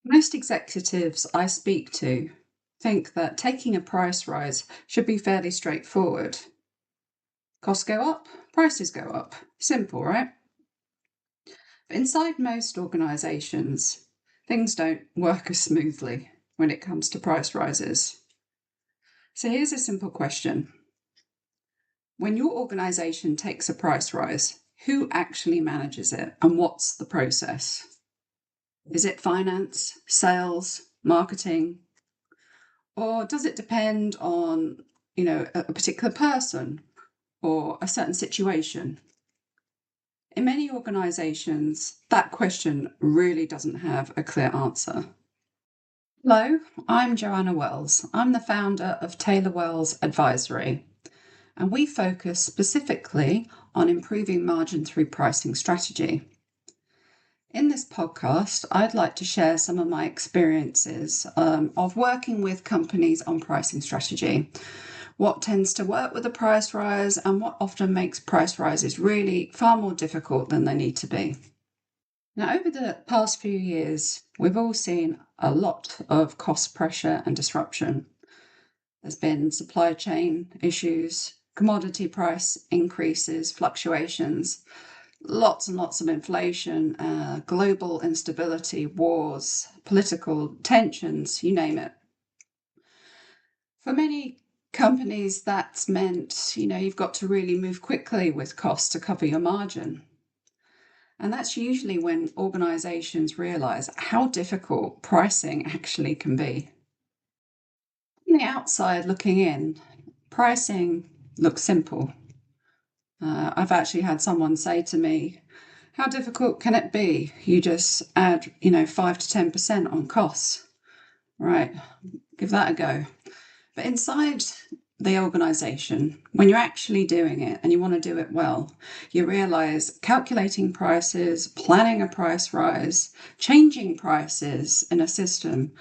Most executives I speak to think that taking a price rise should be fairly straightforward. Costs go up, prices go up. Simple, right? But inside most organizations, things don't work as smoothly when it comes to price rises. So here's a simple question. When your organization takes a price rise, who actually manages it and what's the process? Is it finance, sales, marketing? Or does it depend on, a particular person or a certain situation? In many organizations, that question really doesn't have a clear answer. Hello, I'm Joanna Wells. I'm the founder of Taylor Wells Advisory, and we focus specifically on improving margin through pricing strategy. In this podcast, I'd like to share some of my experiences of working with companies on pricing strategy, what tends to work with a price rise, and what often makes price rises really far more difficult than they need to be. Now, over the past few years, we've all seen a lot of cost pressure and disruption. There's been supply chain issues, commodity price increases, fluctuations, lots and lots of inflation, global instability, wars, political tensions, you name it. For many companies, that's meant, you've got to really move quickly with costs to cover your margin. And that's usually when organizations realize how difficult pricing actually can be. From the outside looking in, pricing looks simple. I've actually had someone say to me, how difficult can it be? You just add, 5 to 10% on costs. Right, give that a go. But inside the organization, when you're actually doing it and you want to do it well, you realize calculating prices, planning a price rise, changing prices in a system,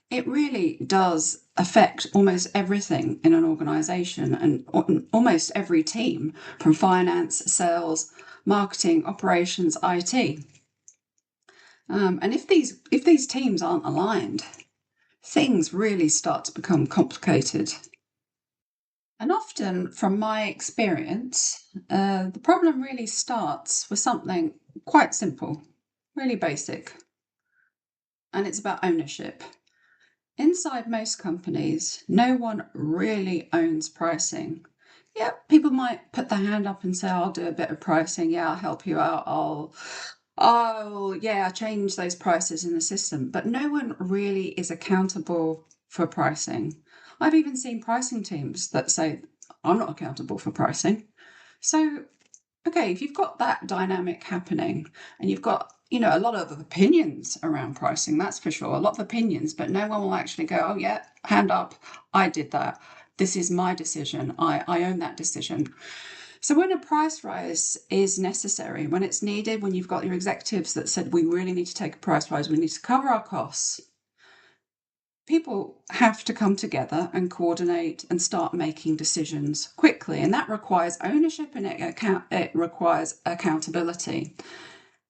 it really does affect almost everything in an organization and almost every team, from finance, sales, marketing, operations, IT. And if these teams aren't aligned, things really start to become complicated. And often, from my experience, the problem really starts with something quite simple, really basic, and it's about ownership. Inside most companies, no one really owns pricing. Yeah, people might put their hand up and say, I'll do a bit of pricing. Yeah, I'll help you out. I'll change those prices in the system. But no one really is accountable for pricing. I've even seen pricing teams that say, I'm not accountable for pricing. So, okay, if you've got that dynamic happening and you've got, a lot of opinions around pricing, that's for sure, a lot of opinions, but no one will actually go, oh yeah, hand up, I did that. This is my decision. I own that decision. So when a price rise is necessary, when it's needed, when you've got your executives that said, we really need to take a price rise, we need to cover our costs, people have to come together and coordinate and start making decisions quickly. And that requires ownership and it requires accountability.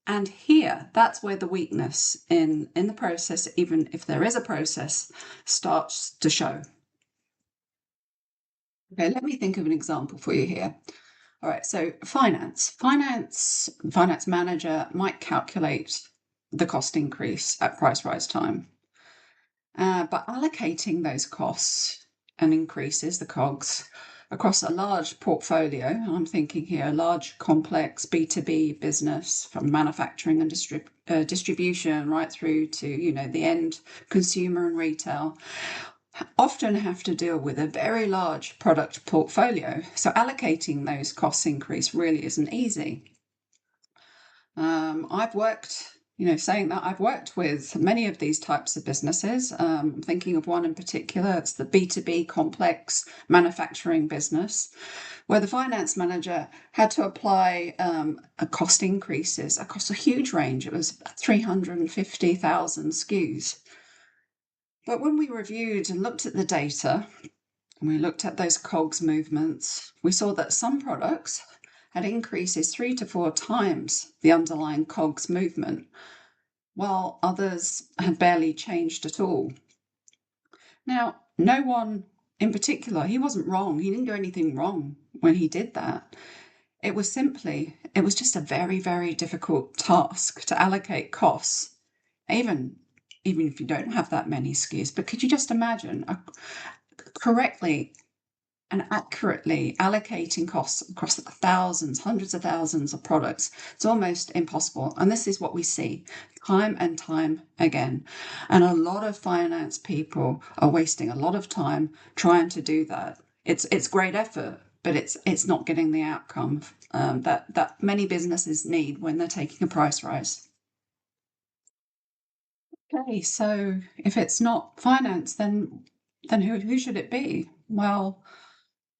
And here, that's where the weakness in the process, even if there is a process, starts to show. Okay, let me think of an example for you here. All right, so finance manager might calculate the cost increase at price rise time. But allocating those costs and increases, the COGS, across a large portfolio, I'm thinking here a large complex B2B business from manufacturing and distribution right through to, the end consumer and retail, often have to deal with a very large product portfolio. So allocating those costs increase really isn't easy. I've worked I've worked with many of these types of businesses. I'm thinking of one in particular. It's the B2B complex manufacturing business, where the finance manager had to apply a cost increases across a huge range. It was 350,000 SKUs. But when we reviewed and looked at the data, and we looked at those COGS movements, we saw that some products had increases 3 to 4 times the underlying COGS movement. while others had barely changed at all. Now, no one in particular, he wasn't wrong. He didn't do anything wrong when he did that. It was just a very, very difficult task to allocate costs, even if you don't have that many SKUs. But could you just imagine correctly and accurately allocating costs across thousands, hundreds of thousands of products? It's almost impossible. And this is what we see time and time again. And a lot of finance people are wasting a lot of time trying to do that. It's great effort, but it's not getting the outcome that many businesses need when they're taking a price rise. Okay, so if it's not finance, then who should it be? Well,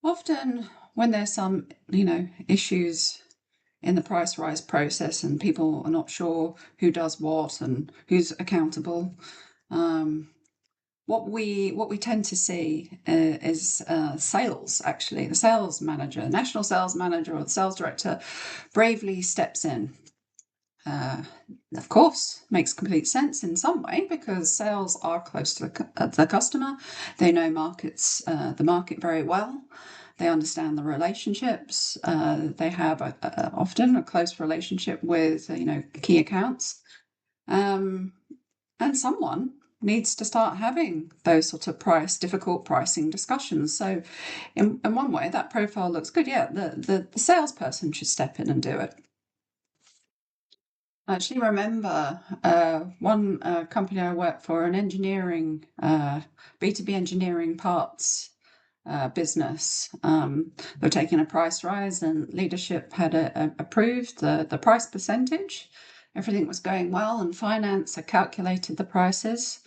often when there's some, issues in the price rise process and people are not sure who does what and who's accountable, what we tend to see is sales. Actually, the sales manager, national sales manager, or the sales director, bravely steps in. Of course, makes complete sense in some way because sales are close to the customer. They know the market very well. They understand the relationships. They have often a close relationship with key accounts, and someone needs to start having those sort of difficult pricing discussions. So, in one way, that profile looks good. Yeah, the salesperson should step in and do it. I actually remember one company I worked for, an engineering, B2B engineering parts business. They were taking a price rise and leadership had approved the price percentage. Everything was going well and finance had calculated the prices.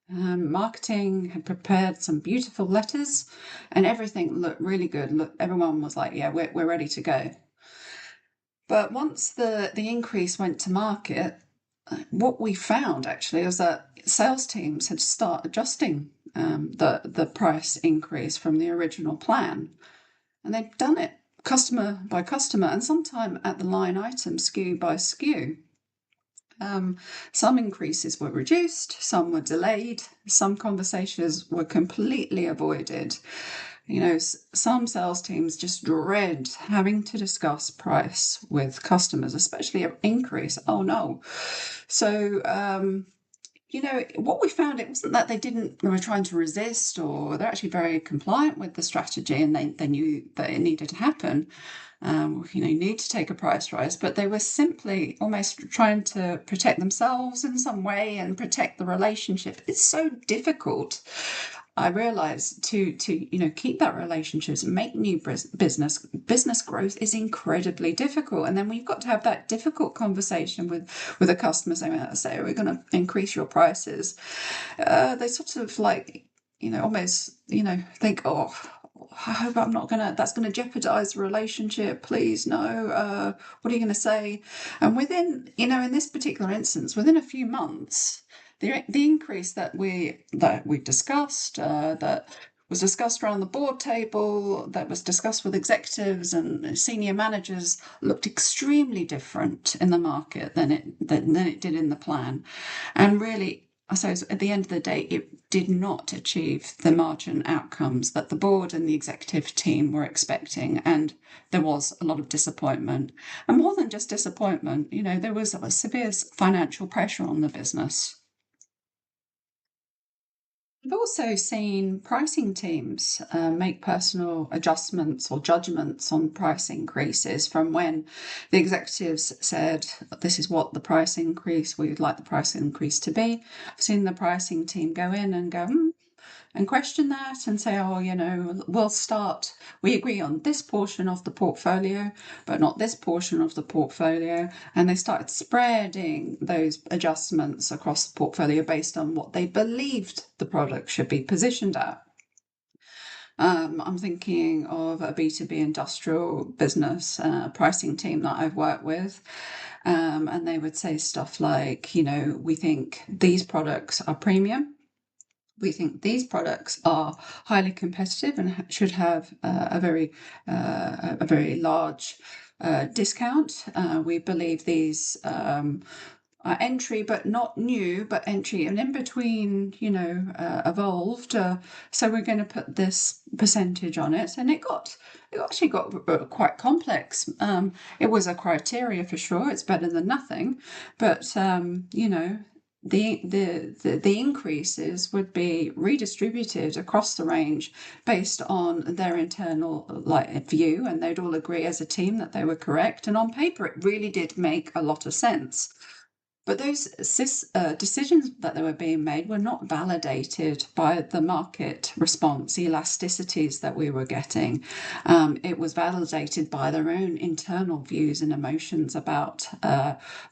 Marketing had prepared some beautiful letters and everything looked really good. Everyone was like, yeah, we're ready to go. But once the increase went to market, what we found actually was that sales teams had to start adjusting the price increase from the original plan. And they'd done it customer by customer and sometimes at the line item, SKU by SKU. Some increases were reduced, some were delayed, some conversations were completely avoided. Some sales teams just dread having to discuss price with customers, especially an increase. Oh no. So, what we found, it wasn't that they were trying to resist, or they're actually very compliant with the strategy and they knew that it needed to happen. You need to take a price rise, but they were simply almost trying to protect themselves in some way and protect the relationship. It's so difficult, I realized, to keep that relationships and make new business growth is incredibly difficult. And then we've got to have that difficult conversation with the customers. Say, we're going to increase your prices. They sort of almost think, oh, I hope I'm not that's going to jeopardize the relationship. Please, no. What are you going to say? And within, in this particular instance, within a few months, the increase that we discussed, that was discussed around the board table, that was discussed with executives and senior managers, looked extremely different in the market than it did in the plan. And really, I suppose at the end of the day, it did not achieve the margin outcomes that the board and the executive team were expecting. And there was a lot of disappointment. And more than just disappointment, there was a severe financial pressure on the business. I've also seen pricing teams make personal adjustments or judgments on price increases from when the executives said, this is what the price increase, we would like the price increase to be. I've seen the pricing team go in and go, and question that and say, we agree on this portion of the portfolio, but not this portion of the portfolio. And they started spreading those adjustments across the portfolio based on what they believed the product should be positioned at. I'm thinking of a B2B industrial business pricing team that I've worked with. And they would say stuff like, we think these products are premium. We think these products are highly competitive and should have a very large discount. We believe these entry, but not new, but entry, and in between, evolved. So we're going to put this percentage on it, and it actually got quite complex. It was a criteria for sure. It's better than nothing, but the increases would be redistributed across the range based on their internal view, and they'd all agree as a team that they were correct. And on paper, it really did make a lot of sense. But those decisions that were being made were not validated by the market response, elasticities that we were getting. It was validated by their own internal views and emotions about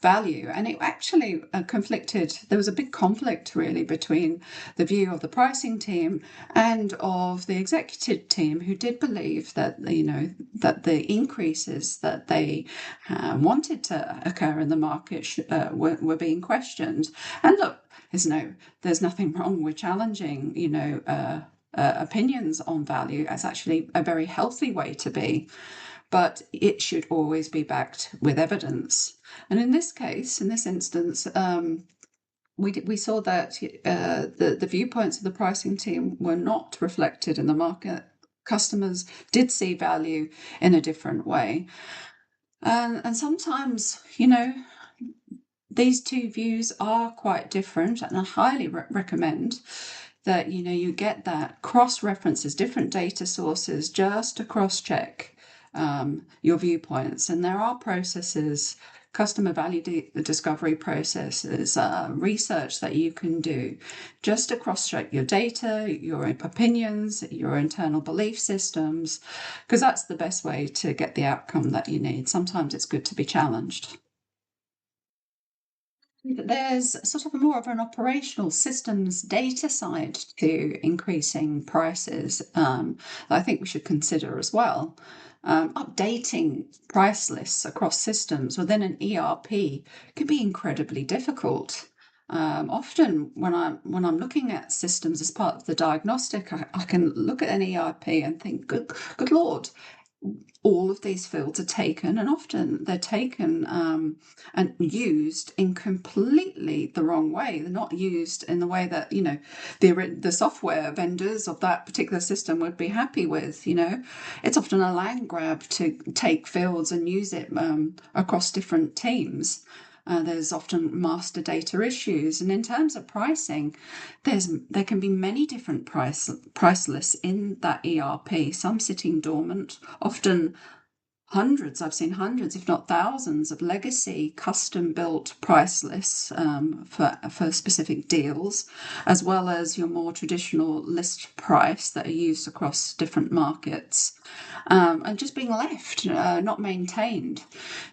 value. And it actually conflicted. There was a big conflict, really, between the view of the pricing team and of the executive team, who did believe that, that the increases that they wanted to occur in the market were being questioned. And look, there's nothing wrong with challenging, opinions on value. It's actually a very healthy way to be, but it should always be backed with evidence. And in this case, in this instance, we saw that the viewpoints of the pricing team were not reflected in the market. Customers did see value in a different way. And sometimes, these two views are quite different, and I highly recommend that you get that cross references different data sources just to cross check your viewpoints. And there are processes, customer value discovery processes, research that you can do just to cross check your data, your opinions, your internal belief systems, because that's the best way to get the outcome that you need. Sometimes it's good to be challenged. There's sort of more of an operational systems data side to increasing prices that I think we should consider as well. Updating price lists across systems within an ERP can be incredibly difficult. Often when I'm looking at systems as part of the diagnostic, I can look at an ERP and think, good Lord, all of these fields are taken, and often they're taken and used in completely the wrong way. They're not used in the way that the software vendors of that particular system would be happy with. It's often a land grab to take fields and use it across different teams. There's often master data issues, and in terms of pricing, there can be many different price lists in that ERP. Some sitting dormant, often hundreds. I've seen hundreds, if not thousands, of legacy custom-built price lists for specific deals, as well as your more traditional list price that are used across different markets. And just being left, not maintained.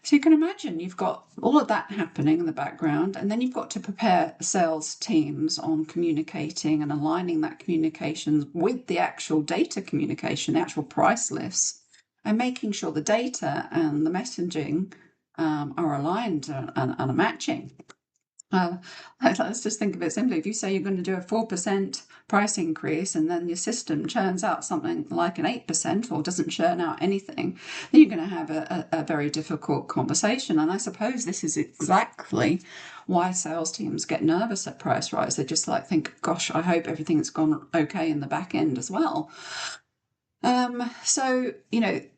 So you can imagine you've got all of that happening in the background, and then you've got to prepare sales teams on communicating and aligning that communications with the actual data communication, the actual price lists, and making sure the data and the messaging are aligned and are matching. Let's just think of it simply. If you say you're going to do a 4% price increase and then your system churns out something like an 8% or doesn't churn out anything, then you're going to have a very difficult conversation. And I suppose this is exactly why sales teams get nervous at price rise. They just think, gosh, I hope everything's gone okay in the back end as well. So,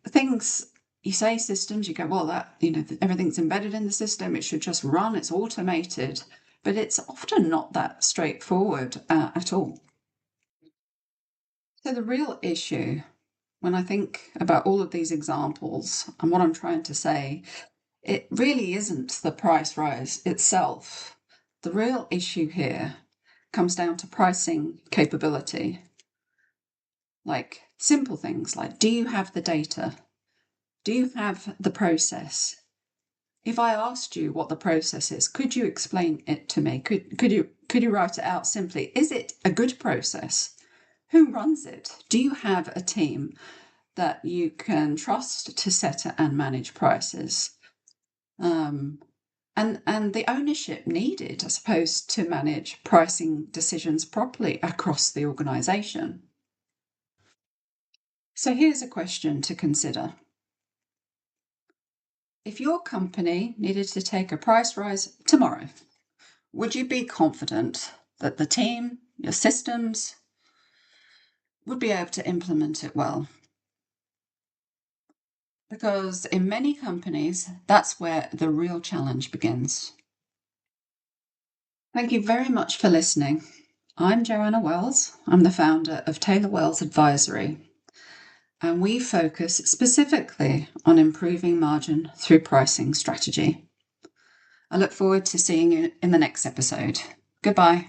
things, you say systems, you go, well, that, everything's embedded in the system, it should just run, it's automated, but it's often not that straightforward at all. So the real issue, when I think about all of these examples and what I'm trying to say, it really isn't the price rise itself. The real issue here comes down to pricing capability. Like simple things like, do you have the data? Do you have the process? If I asked you what the process is, could you explain it to me? Could you write it out simply? Is it a good process? Who runs it? Do you have a team that you can trust to set and manage prices? And the ownership needed, I suppose, to manage pricing decisions properly across the organisation. So here's a question to consider. If your company needed to take a price rise tomorrow, would you be confident that the team, your systems, would be able to implement it well? Because in many companies, that's where the real challenge begins. Thank you very much for listening. I'm Joanna Wells. I'm the founder of Taylor Wells Advisory, and we focus specifically on improving margin through pricing strategy. I look forward to seeing you in the next episode. Goodbye.